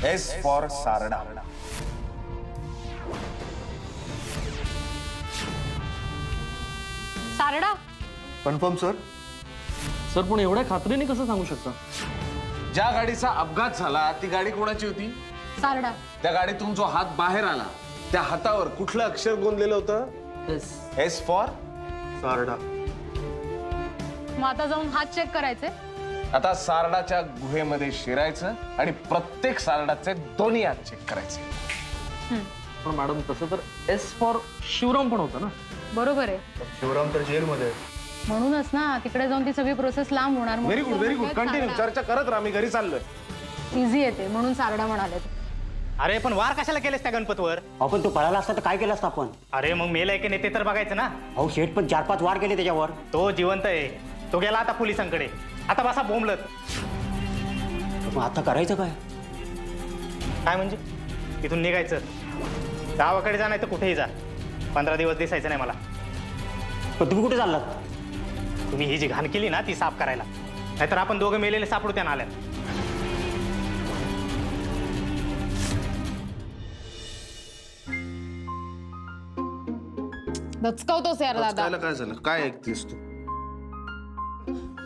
S for Sarda. Sarda. Confirm sir. Sir पण एवढ्या खात्रीने कसं सांगू शकता? ज्या गाडीचा अपघात झाला ती गाडी कोणाची होती? सारडा. त्या गाडीतून जो हात बाहेर आला त्या हातावर कुठलं अक्षर गोंदलेलं होतं? S for Sarda. मग आता जाऊन हात चेक करायचे. आता सारडाच्या गुहेमध्ये शिरायचं आणि प्रत्येक सारडाचे दोन्ही हात चेक करायचे. पण मॅडम तसं तर एस फॉर शिवराम पण होतं ना. बरोबर आहे. शिवराम तर जेलमध्ये. म्हणूनच ना तिकडे जाऊन ती सगळी प्रोसेस लांब होणार. Very good very good. Continue चर्चा करत राहा. मी घरी चाललोय. इझी येते म्हणून सारडा म्हणाले. अरे पण वार कशाला केलेस त्या गणपतवर? आपण तो पळाला असता तर काय केलं असतं आपण? अरे मग मेलाय की नाही ते तर बघायचं ना. अहो शेठ पण 4-5 वार केले त्याच्यावर. तो जिवंत आहे. तो गेला आता पोलिसांकडे. आता बसा बोंबलत. मग आता करायचं काय? काय म्हणजे? इथून निघायचं, गावाकडे जा नाही तर कुठेही जा. 15 दिवस दिसायचं नाही मला. पण तुम्ही कुठे चाललात? तुम्ही ही जी घाण केली ना ती साफ करायला, नाहीतर आपण दोघं मेलेले सापडू त्या नाल्यात. दचकवतोस यार दादा. काय झालं? काय ऐकतेस तू?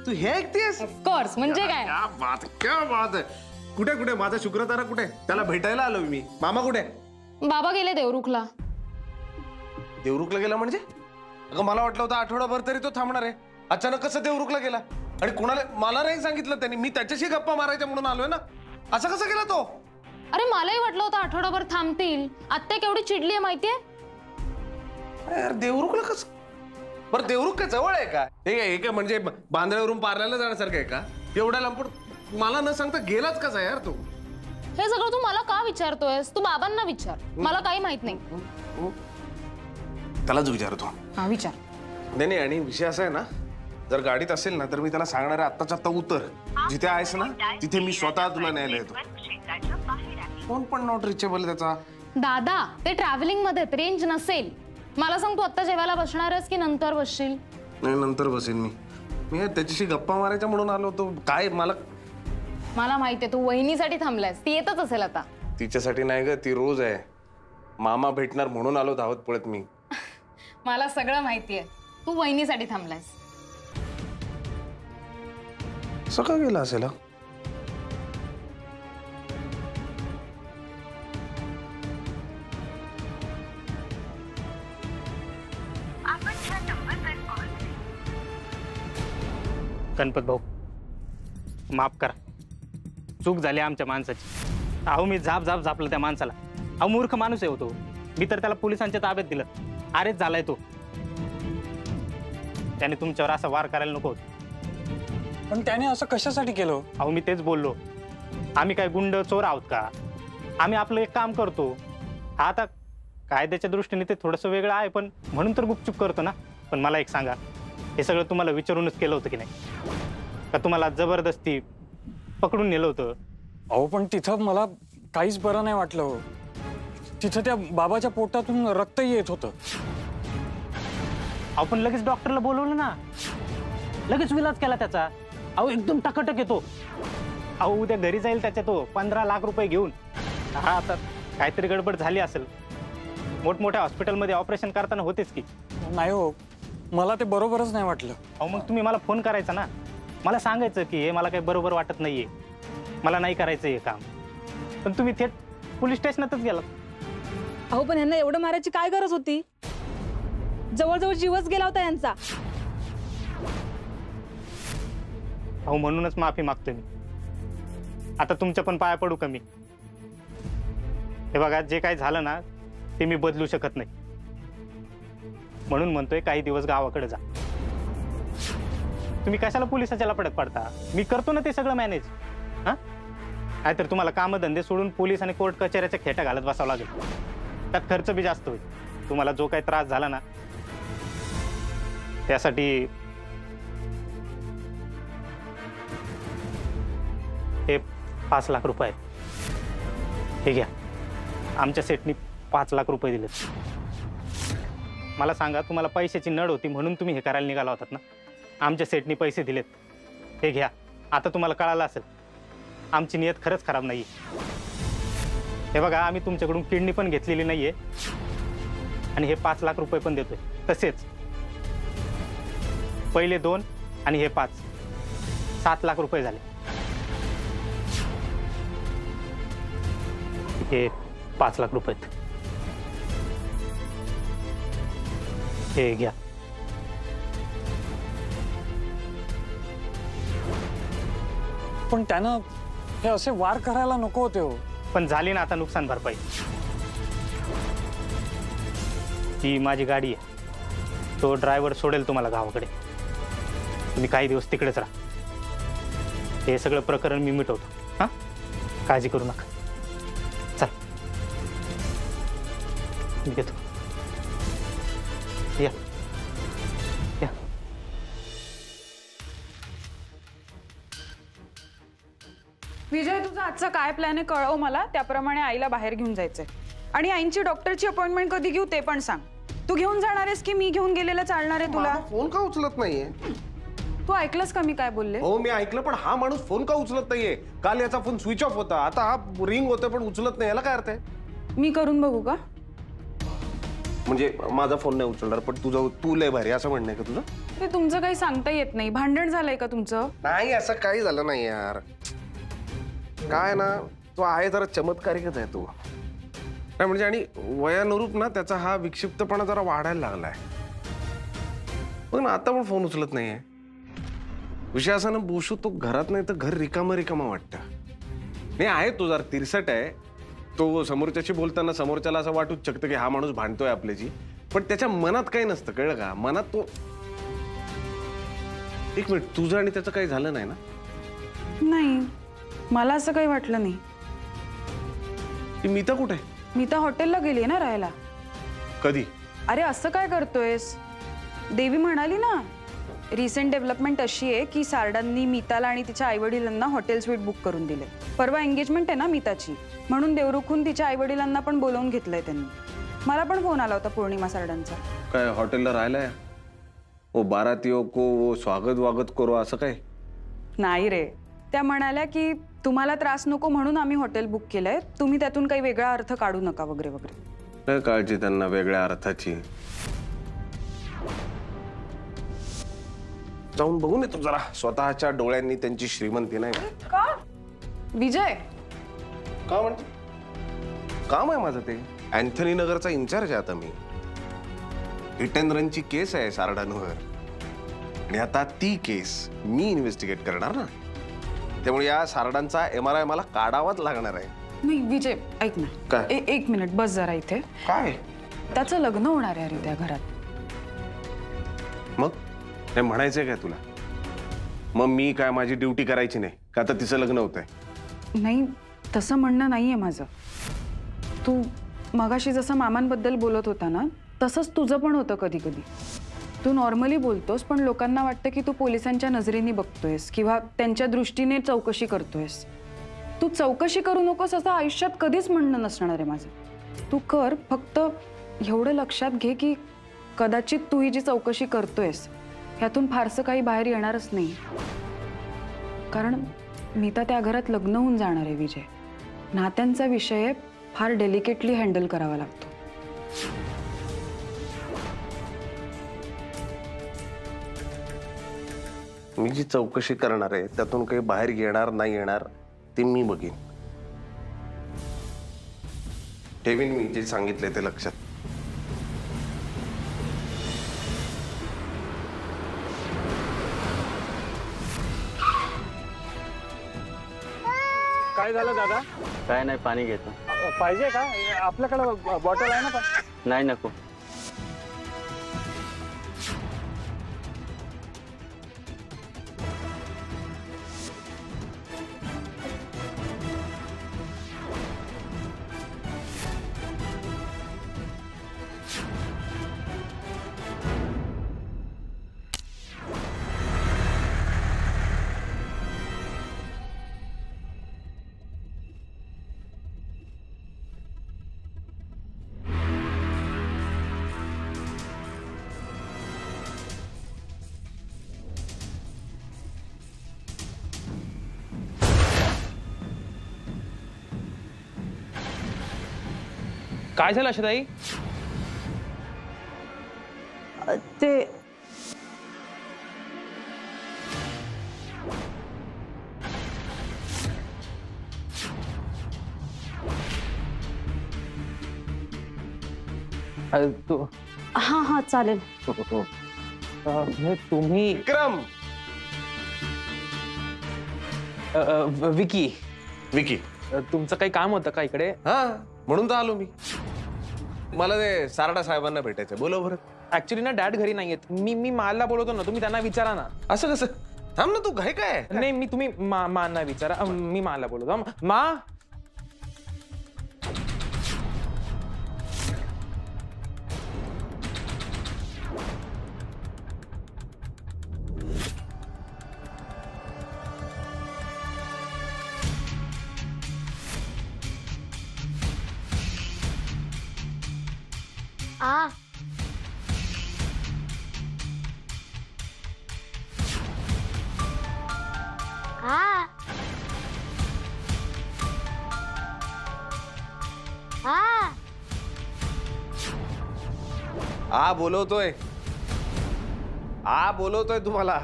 तू हे ऐकतेस? ऑफकोर्स. म्हणजे काय? क्या बात, क्या बात आहे. कुठे कुठे माझा शुक्रतारा कुठे? त्याला भेटायला आलो मी. मामा कुठे? बाबा गेले देवरुखला. देवरुखला गेला म्हणजे? अगं मला वाटलं होतं आठवडाभर तरी तो थांबणार आहे. अचानक कसं देवरुखला गेला? आणि कोणाला? मला नाही सांगितलं त्यांनी. मी त्याच्याशी गप्पा मारायच्या म्हणून आलोय ना. असं कसं गेला तो? अरे मलाही वाटलं होतं आठवडाभर थांबतील. आत्या केवढी चिडली आहे माहितीये? यार देवरुखला कसं? बरं देवरुख काय जवळ आहे का? हे काय म्हणजे बांद्र्यावरून पार्ल्याला जाण्यासारखं आहे का? एवढ्या लांबून मला न सांगता गेलाच कसा यार तू? हे सगळं तू मला का विचारतोयस? तू बाबांना विचार. मला काही माहित नाही. त्यालाच विचारतो. हा विचार. नाही आणि विषय असा आहे ना, जर गाडीत असेल ना तर मी त्याला सांगणार आहे आत्ताच्या आत्ता उतर. जिथे आहेस ना तिथे मी स्वतः तुला न्यायला येतो. फोन पण नॉट रिचेबल त्याचा. दादा ते ट्रॅव्हलिंग मध्ये रेंज नसेल. मला सांग तू आत्ता जेवायला बसणार आहेस की नंतर बसशील? नाही नंतर बसेन मी. मी त्याच्याशी गप्पा मारायच्या म्हणून आलो होतो. काय मला माहितीये तू वहिनीसाठी थांबलायस. ती येतच असेल आता. तिच्यासाठी नाही ग, ती रोज आहे. मामा भेटणार म्हणून आलो धावत पळत मी. मला सगळं माहितीये. तू वहिनीसाठी थांबलायस. सगळं गेला असेल. गणपत भाऊ माफ करा, चूक झाली आमच्या माणसाची. अहो मी झापलं त्या माणसाला. अहो मूर्ख माणूस आहे होतो. मी तर त्याला पोलिसांच्या ताब्यात दिलं. अरेच झालाय तो. त्याने तुमच्यावर असा वार करायला नको होता. पण त्याने असं कशासाठी केलं? अहो मी तेच बोललो. आम्ही काय गुंड चोर आहोत का? आम्ही आपलं एक काम करतो. आता कायद्याच्या दृष्टीने ते थोडंसं वेगळं आहे, पण म्हणून तर गुपचूप करतो ना. पण मला एक सांगा, हे सगळं तुम्हाला विचारूनच केलं होतं की नाही? का तुम्हाला जबरदस्ती पकडून नेलं होतं? अहो पण तिथं मला काहीच बरं नाही वाटलं. तिथं त्या बाबाच्या पोटातून रक्त येत होतं. आपण लगेच डॉक्टरला बोलवलं ना. लगेच विलाज केला त्याचा. अहो एकदम टकाटक येतो. अहो उद्या घरी जाईल त्याच्या तो 15 लाख रुपये घेऊन. हा आता काहीतरी गडबड झाली असेल. मोठमोठ्या हॉस्पिटलमध्ये ऑपरेशन करताना होतेच की. नाही हो, मला ते बरोबरच नाही वाटलं. अहो मग तुम्ही मला फोन करायचा ना. मला सांगायचं की हे मला काही बरोबर वाटत नाहीये, मला नाही करायचं हे काम. पण तुम्ही थेट पोलीस स्टेशनातच गेलात. अहो पण यांना एवढं मारायची काय गरज होती? जवळजवळ जीवच गेला होता यांचा. अहो म्हणूनच माफी मागतोय मी. आता तुमच्या पण पाया पडू कमी. हे बघा, जे काही झालं ना ते मी बदलू शकत नाही. म्हणून म्हणतोय काही दिवस गावाकडे जा. तुम्ही कशाला पोलिसाच्या लपड्यात पडता? मी करतो ना ते सगळं मॅनेज. हा नाहीतर तुम्हाला कामधंदे सोडून पोलीस आणि कोर्ट कचेऱ्याच्या खेटा घालत बसावं लागेल. त्यात खर्च बी जास्त होईल. तुम्हाला जो काही त्रास झाला ना त्यासाठी हे 5 लाख रुपये आहेत. हे घ्या. आमच्या सेटनी 5 लाख रुपये दिले. मला सांगा, तुम्हाला पैशाची नड होती म्हणून तुम्ही हे करायला निघाला होतात ना. आमच्या सेटनी पैसे दिलेत. हे घ्या. आता तुम्हाला कळालं असेल आमची नियत खरंच खराब नाही. हे बघा, आम्ही तुमच्याकडून किडनी पण घेतलेली नाहीये आणि हे 5 लाख रुपये पण देतोय. तसेच पहिले 2 आणि हे 5, 7 लाख रुपये झाले. हे 5 लाख रुपये हे घ्या. पण त्यानं हे असे वार करायला नको होते हो. पण झाली ना आता नुकसान भरपाई. ही माझी गाडी आहे, तो ड्रायव्हर सोडेल तुम्हाला गावाकडे. तुम्ही काही दिवस तिकडेच राहा. हे सगळं प्रकरण मी मिटवतो. हा, काळजी करू नका. चल, मी घेतो. या या. विजय, तुझा आजचा काय प्लॅन आहे कळव मला. त्याप्रमाणे आईला बाहेर घेऊन जायचंय. आणि आईची डॉक्टरची अपॉइंटमेंट कधी घेऊ ते पण सांग. तू घेऊन जाणार आहेस की मी घेऊन गेलेला चालणार आहे तुला? फोन का उचलत नाहीये? तू ऐकलंस का मी काय बोलले? हो, मी ऐकलं, पण हा माणूस फोन का उचलत नाहीये? काल याचा फोन स्विच ऑफ होता, आता हा रिंग होतोय पण उचलत नाही. याला काय अर्थ आहे? मी करून बघू का? म्हणजे माझा फोन नाही उचलणार, पण तू लय भारी असं म्हणणं आहे का तुझं? ते तुमचं काही सांगता येत नाही. भांडण झालंय का तुमचं? नाही, असं काही झालं नाही यार. काय ना, तो आहे जरा चमत्कारिकच आहे तू. काय म्हणजे, आणि वयानुरूप ना त्याचा हा विक्षिप्तपणा जरा वाढायला लागलाय. पण आता पण फोन उचलत नाहीये. विषय असा ना बोशू, तो घरात नाही तर घर रिकामा रिकामा वाटतं. नाही, आहे तो जरा तिरसट आहे. तो समोरच्याशी बोलताना समोरच्याला असं वाटूच शकतं की हा माणूस भांडतोय आपल्याची, पण त्याच्या मनात काही नसतं, कळलं का? मनात तो. एक मिनिट, तुझं आणि त्याचं काही झालं नाही ना? नाही, मला असं काही वाटलं नाही. ती मीता कुठे? मी तर हॉटेलला गेली ना राहायला. कधी? अरे असं काय करतोयस? देवी म्हणाली ना, रिसेंट डेव्हलपमेंट अशी आहे की सारडांनी मीताला आणि तिच्या आईवडिलांना हॉटेल स्वीट बुक करून दिले. परवा एंगेजमेंट आहे ना मीताची, म्हणून देवरुखून तिच्या आईवडिलांना पण बोलावून घेतलंय त्यांनी. मला पण फोन आला होता पौर्णिमा सारडांचा. काय हॉटेलला राहायला? ओ बारातियों को वो स्वागत वागत करो असं काय? नाही रे, त्या म्हणाल्या की तुम्हाला त्रास नको म्हणून आम्ही हॉटेल बुक केलंय, तुम्ही त्यातून काही वेगळा अर्थ काढू नका वगैरे वगैरे. काय काळजी त्यांना वेगळ्या अर्थाची? जाऊन बघून येतो जरा स्वतःच्या डोळ्यांनी त्यांची श्रीमंती. नाही का विजय? का म्हणते? काम आहे माझं ते. अँथनी नगरचा इन्चार्ज आहे आता मी. हिट अँड रनची केस आहे सारडांवर, आणि आता ती केस मी इन्व्हेस्टिगेट करणार ना. त्यामुळे या सारडांचा MRI मला काढावाच लागणार आहे. नाही विजय, ऐक ना. काय? एक मिनिट बस जरा इथे. काय? त्याचं लग्न होणार आहे अरे त्या घरात. मग हे म्हणायचंय काय तुला? मग मी काय माझी ड्युटी करायची नाही का आता तिचं लग्न होतंय? नाही, तसं म्हणणं नाहीये माझं. तू मगाशी जसं मामांबद्दल बोलत होता ना, तसंच तुझं पण होतं कधी कधी. तू नॉर्मली बोलतोस, पण लोकांना वाटतं की तू पोलिसांच्या नजरेने बघतोयस किंवा त्यांच्या दृष्टीने चौकशी करतोयस. तू चौकशी करू नकोस असं आयुष्यात कधीच म्हणणं नसणार आहे माझं. तू कर, फक्त एवढं लक्षात घे की कदाचित तू ही जी चौकशी करतोयस ह्यातून फारसं काही बाहेर येणारच नाही. कारण मीता त्या घरात लग्न होऊन जाणार आहे विजय. नात्यांचा विषय फार डेलिकेटली हँडल करावा लागतो. मी जी चौकशी करणार आहे त्यातून काही बाहेर येणार नाही येणार ते मी बघीन. ठेवीन मी जे सांगितले ते लक्षात. काय झालं दादा? काय नाही, पाणी घेतो. पाहिजे का? आपल्याकडे बॉटल आहे ना? नाही, नको. काय झालं आशाताई? ते हां हां चालेल. तुम्ही विक्रम. विकी, विकी. तुमचं काही काम होतं का इकडे? हा, म्हणून तर आलो मी. मला ते सारडा साहेबांना भेटायचंय. बोलव बरं. ऍक्च्युली ना डॅड घरी नाहीयेत. मी मालला बोलवतो ना, तुम्ही त्यांना विचारा ना. असं कसं? थांब ना, तू घाई काय? नाही, मी तुम्ही मांना विचारा. मी मालला बोलवतो. मा. आ आ आ आ बोलवतोय. आ बोलवतोय तुम्हाला.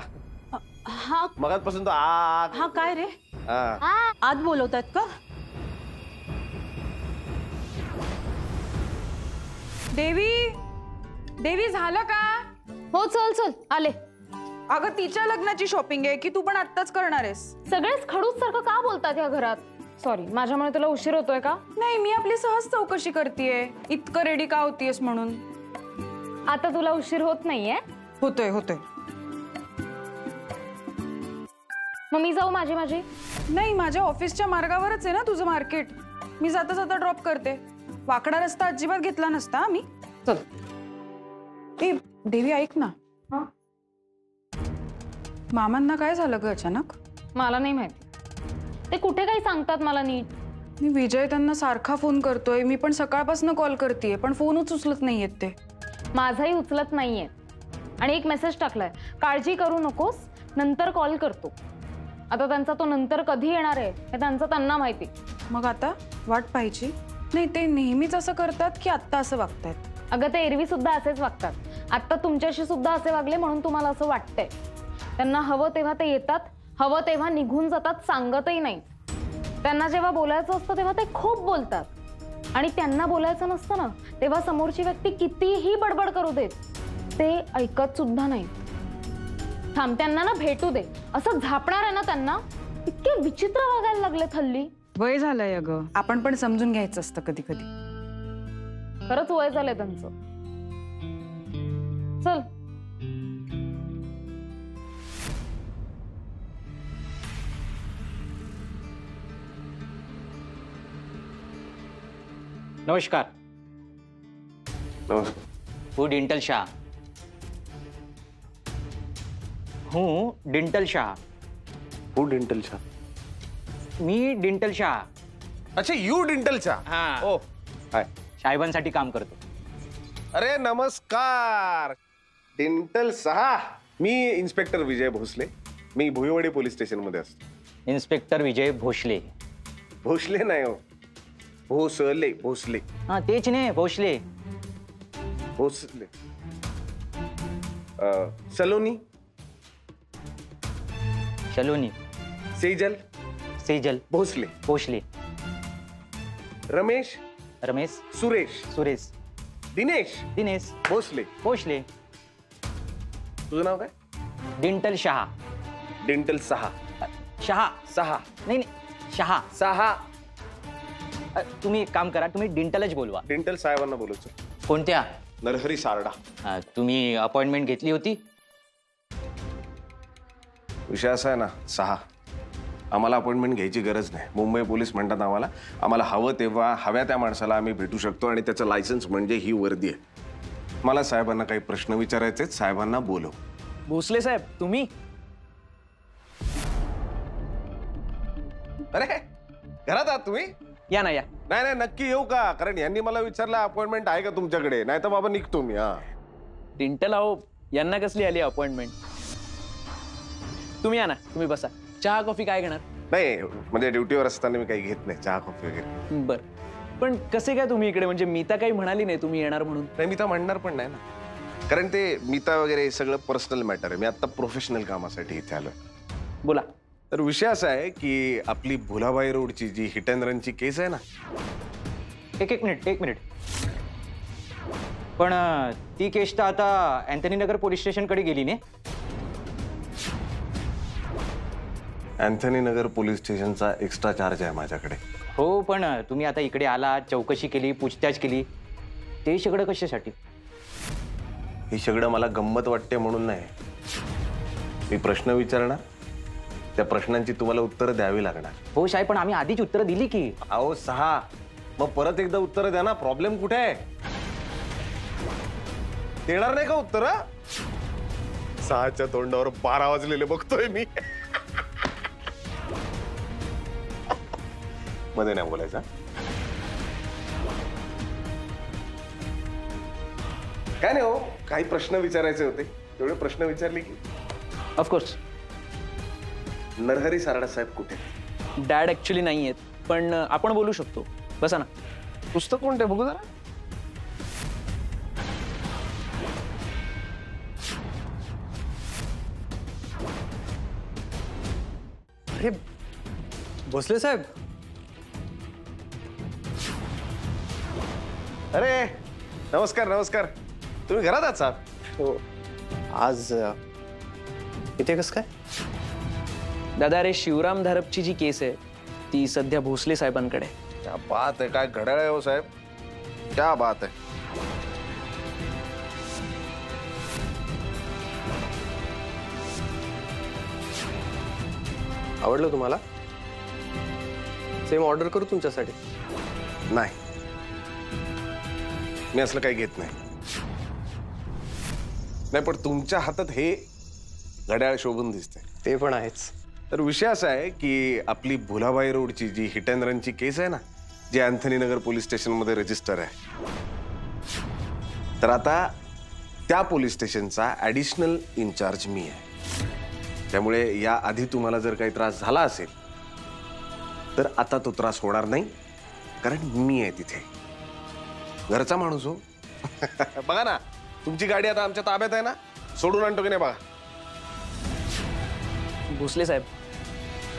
हा मगाचपासून तो आ. हा काय रे? हा. आत बोलवतात का? देवी, देवी झालं का? हो चल चल आले. अगं तिच्या लग्नाची शॉपिंग आहे की तू पण आत्ताच करणार आहेस? सगळेच खडूस सारखं का बोलतात या घरात? सॉरी, माझ्यामुळे तुला उशीर होतोय का? नाही, मी आपली सहज चौकशी करतेय. इतकं रेडी का होतीयस म्हणून. आता तुला उशीर होत नाहीये? होतोय होतोय. मग मी जाऊ माझी माझी? नाही, माझ्या ऑफिसच्या मार्गावरच आहे ना तुझं मार्केट. मी जाता जाता ड्रॉप करते. वाकडा रस्ता अजिबात घेतला नसता मी. चल. ए देवी ऐक ना. हा? मामांना काय झालं ग अचानक? मला नाही माहिती. ते कुठे काही सांगतात मला नीट. मी विजय त्यांना सारखा फोन करतोय. मी पण सकाळपासून कॉल करतेय पण फोनच उचलत नाहीयेत ते. माझाही उचलत नाहीये. आणि एक मेसेज टाकलाय, काळजी करू नकोस, नंतर कॉल करतो. आता त्यांचा तो नंतर कधी येणार आहे हे त्यांचं त्यांना माहिती. मग आता वाट पाहिजे? नाही, ते नेहमीच असं करतात की आत्ता असं वागतायत? अगं ते एरवी सुद्धा असेच वागतात. आता तुमच्याशी सुद्धा असे वागले म्हणून तुम्हाला असं वाटतंय. त्यांना हवं तेव्हा ते येतात, हवं तेव्हा निघून जातात, सांगतही नाही. त्यांना जेव्हा बोलायचं असतं तेव्हा ते खूप बोलतात. आणि त्यांना बोलायचं नसतं ना तेव्हा समोरची व्यक्ती कितीही बडबड करू देत, ते ऐकत सुद्धा नाही. थांब, त्यांना ना भेटू दे. असं झापणार आहे ना त्यांना. इतके विचित्र वागायला लागलेत हल्ली. वय झालंय अगं, आपण पण समजून घ्यायचं असतं कधी कधी. खरंच वय झालंय त्यांचं. चल. नमस्कार. नमस्कार. હું ડિંટલ શાહ. હું ડિંટલ शाह. हू डिंटल शाह? मी डिंटल शाह. अच्छा, यू डिंटल शाह. हा. ओ हाय. साहेबांसाठी काम करतो. अरे नमस्कार. डिंटल सहा. मी इन्स्पेक्टर विजय भोसले. मी भुईवाडी पोलीस स्टेशन मध्ये असतो. इन्स्पेक्टर विजय भोसले. भोसले नाही हो, भोसले. भोसले. हा तेच नाही, भोसले. भोसले. सलोनी. सलोनी. सेजल. सेजल. भोसले. भोसले. रमेश. रमेश. सुरेश. सुरेश. दिनेश. दिनेश. भोसले. भोसले. तुझं नाव काय? डिंटल शाह. डिंटल सहा. शाह. सहा. नाही नाही, शाह. सहा. तुम्ही एक काम करा, तुम्ही डिंटलच बोलवा. डिंटल साहेबांना बोलवतो. कोणत्या? नरहरी सारडा. तुम्ही अपॉइंटमेंट घेतली होती? विषय असा आहे ना, सहा, आम्हाला अपॉइंटमेंट घ्यायची गरज नाही. मुंबई पोलीस म्हणतात आम्हाला हवं तेव्हा हव्या त्या माणसाला आम्ही भेटू शकतो आणि त्याचं लायसन्स म्हणजे ही वर्दी आहे. मला साहेबांना काही प्रश्न विचारायचे, साहेबांना बोलव. भोसले साहेब तुम्ही? अरे घरात आहात तुम्ही? या ना या. नाही नाही, नक्की येऊ का? कारण यांनी मला विचारलं अपॉइंटमेंट आहे का तुमच्याकडे, नाही तर बाबा निघतो मी. हा डिंटल आहो, यांना कसली आली अपॉइंटमेंट? तुम्ही या ना, तुम्ही बसा. चहा कॉफी काय घेणार? नाही, म्हणजे ड्युटीवर असताना मी काही घेत नाही चहा कॉफी वगैरे. बर. पण कसे काय तुम्ही इकडे? म्हणजे मीता काही म्हणाली नाही तुम्ही येणार म्हणून? नाही, मीता म्हणणार पण नाही ना, कारण ते मीता वगैरे हे सगळं पर्सनल मॅटर आहे. मी आता प्रोफेशनल कामासाठी इथे आलोय. बोला. तर विषय असा आहे की आपली भुलाबाई रोडची जी हिट अँड रनची केस आहे ना. एक मिनिट. पण ती केस तर आता अँथनी नगर पोलीस स्टेशनकडे गेली ने. अँथनी नगर पोलीस स्टेशनचा एक्स्ट्रा चार्ज आहे माझ्याकडे. हो, पण तुम्ही आता इकडे आला, चौकशी केली, पूछताछ केली, ते सगळं कशासाठी? हे सगळं मला गंमत वाटते म्हणून नाही. मी प्रश्न विचारणार, त्या प्रश्नांची तुम्हाला उत्तरं द्यावी लागणार. हो साहेब, पण आम्ही आधीच उत्तरं दिली की. अहो 6, मग परत एकदा उत्तरं द्या ना. प्रॉब्लेम कुठे आहे? देणार नाही का उत्तर? 6च्या तोंडावर 12 वाजलेले बघतोय मी. मध्ये नाही बोलायचा. काय नाही हो, काही प्रश्न विचारायचे होते, तेवढे प्रश्न विचारले की. ऑफकोर्स. नरहरी सारडा साहेब कुठे? डॅड ऍक्च्युली नाही आहेत, पण आपण बोलू शकतो. बसा ना. पुस्तक कोणते बघू जरा. अरे भोसले साहेब. अरे नमस्कार नमस्कार. तुम्ही घरात आहात साहेब? हो. आज इथे कसं काय? दादा, अरे शिवराम धारपची जी केस आहे ती सध्या भोसले साहेबांकडे. क्या बात आहे. काय घड्याळ आहे हो साहेब, क्या बात आहे. आवडलं तुम्हाला? सेम ऑर्डर करू तुमच्यासाठी? नाही, मी असलं काही घेत नाही. नाही, पण तुमच्या हातात हे घड्याळ शोभून दिसते. ते पण आहेच. तर विषय असा आहे की आपली भुलाबाई रोडची जी हिट अँड रनची केस आहे ना, जी अँथनी नगर पोलीस स्टेशनमध्ये रजिस्टर आहे, तर आता त्या पोलीस स्टेशनचा ॲडिशनल इन्चार्ज मी आहे. त्यामुळे या आधी तुम्हाला जर काही त्रास झाला असेल तर आता तो त्रास होणार नाही, कारण मी आहे तिथे. घरचा माणूस हो. बघा ना, तुमची गाडी आता आमच्या ताब्यात आहे ना, सोडून आणतो की नाही बघा. भोसले साहेब,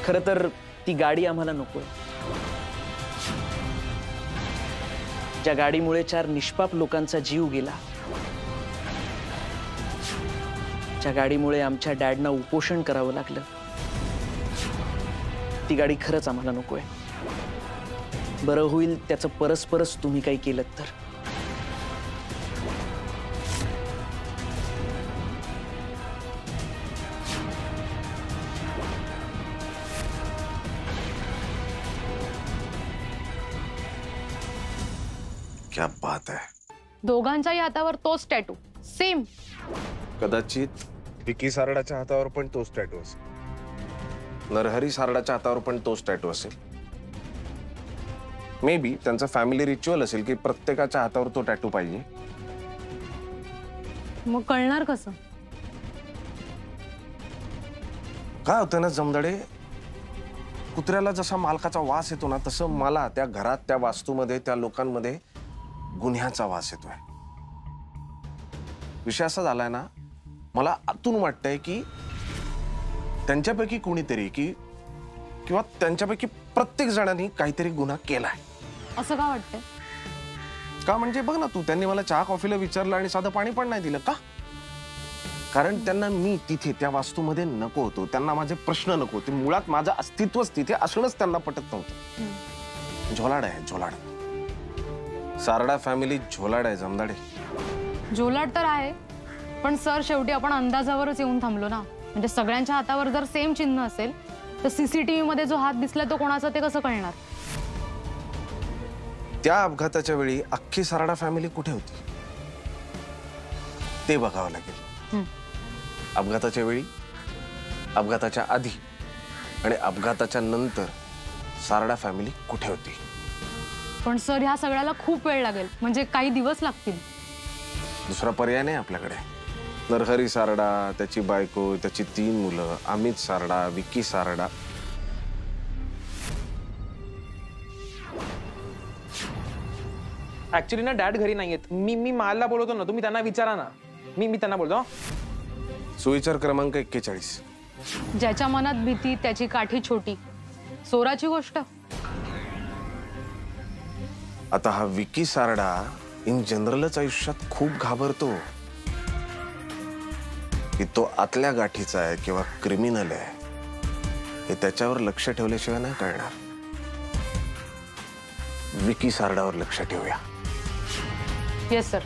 खरं तर ती गाडी आम्हाला नकोय. ज्या गाडीमुळे 4 निष्पाप लोकांचा जीव गेला, ज्या गाडीमुळे आमच्या डॅडना उपोषण करावं लागलं, ती गाडी खरंच आम्हाला नकोय. बरं होईल त्याचं परस्परच तुम्ही काही केलं तर. क्या बात आहे. दोघांच्याही हातावर तोच टॅटू, सेम. कदाचित विकी सारडाच्या हातावर पण तोच टॅटू असेल, नरहरी सारडाच्या हातावर पण तोच टॅटू असेल. मे बी त्यांचा फॅमिली रिच्युअल असेल की प्रत्येकाच्या हातावर तो टॅटू पाहिजे. मग कळणार कसं? काय होतं ना जमदडे, कुत्र्याला जसा मालकाचा वास येतो ना, तसं मला त्या घरात, त्या वास्तूमध्ये, त्या लोकांमध्ये गुन्ह्याचा वास येतोय. विषय असा झालाय ना, मला आतून वाटतंय की त्यांच्यापैकी कोणीतरी किंवा त्यांच्यापैकी प्रत्येक जणांनी काहीतरी गुन्हा केलाय. असं का वाटतंय? का म्हणजे बघ ना तू, त्यांनी मला चहा कॉफीला विचारलं आणि साधं पाणी पण नाही दिलं का? कारण त्यांना मी तिथे त्या वास्तूमध्ये नको होतो, त्यांना माझे प्रश्न नको होते. मुळात माझं अस्तित्वच तिथे असणंच त्यांना पटत नव्हतं. झोलाड आहे झोलाड. सारडा फॅमिली झोलाड आहे जमदाडे. जोलाट तर आहे, पण सर शेवटी आपण अंदाजावरच येऊन थांबलो ना. म्हणजे सगळ्यांच्या हातावर जर सेम चिन्ह असेल तर सीसीटीव्ही मध्ये जो हात दिसला तो कोणाचा ते कसं कळणार? त्या अपघाताच्या वेळी अख्खी सारडा फॅमिली कुठे होती ते बघावं लागेल. अपघाताच्या वेळी, अपघाताच्या आधी आणि अपघाताच्या नंतर सारडा फॅमिली कुठे होती? पण सर, ह्या सगळ्याला खूप वेळ लागेल, म्हणजे काही दिवस लागतील. दुसरा पर्याय नाही आपल्याकडे. नरहरी सारडा, त्याची बायको, त्याची 3 मुलं, अमित सारडा, विक्की सारडा. ऍक्च्युली ना डॅड घरी नाहीयेत. मी मालला बोलवतो ना, तुम्ही त्यांना विचारा ना. मी त्यांना बोलतो. सुविचार क्रमांक 41. ज्याच्या मनात भीती त्याची काठी छोटी. चोराची गोष्ट. आता हा विकी सारडा इन जनरलच आयुष्यात खूप घाबरतो की तो आतल्या गाठीचा आहे किंवा क्रिमिनल आहे हे त्याच्यावर लक्ष ठेवल्याशिवाय नाही कळणार. विकी सारडावर लक्ष ठेवूया. Yes sir.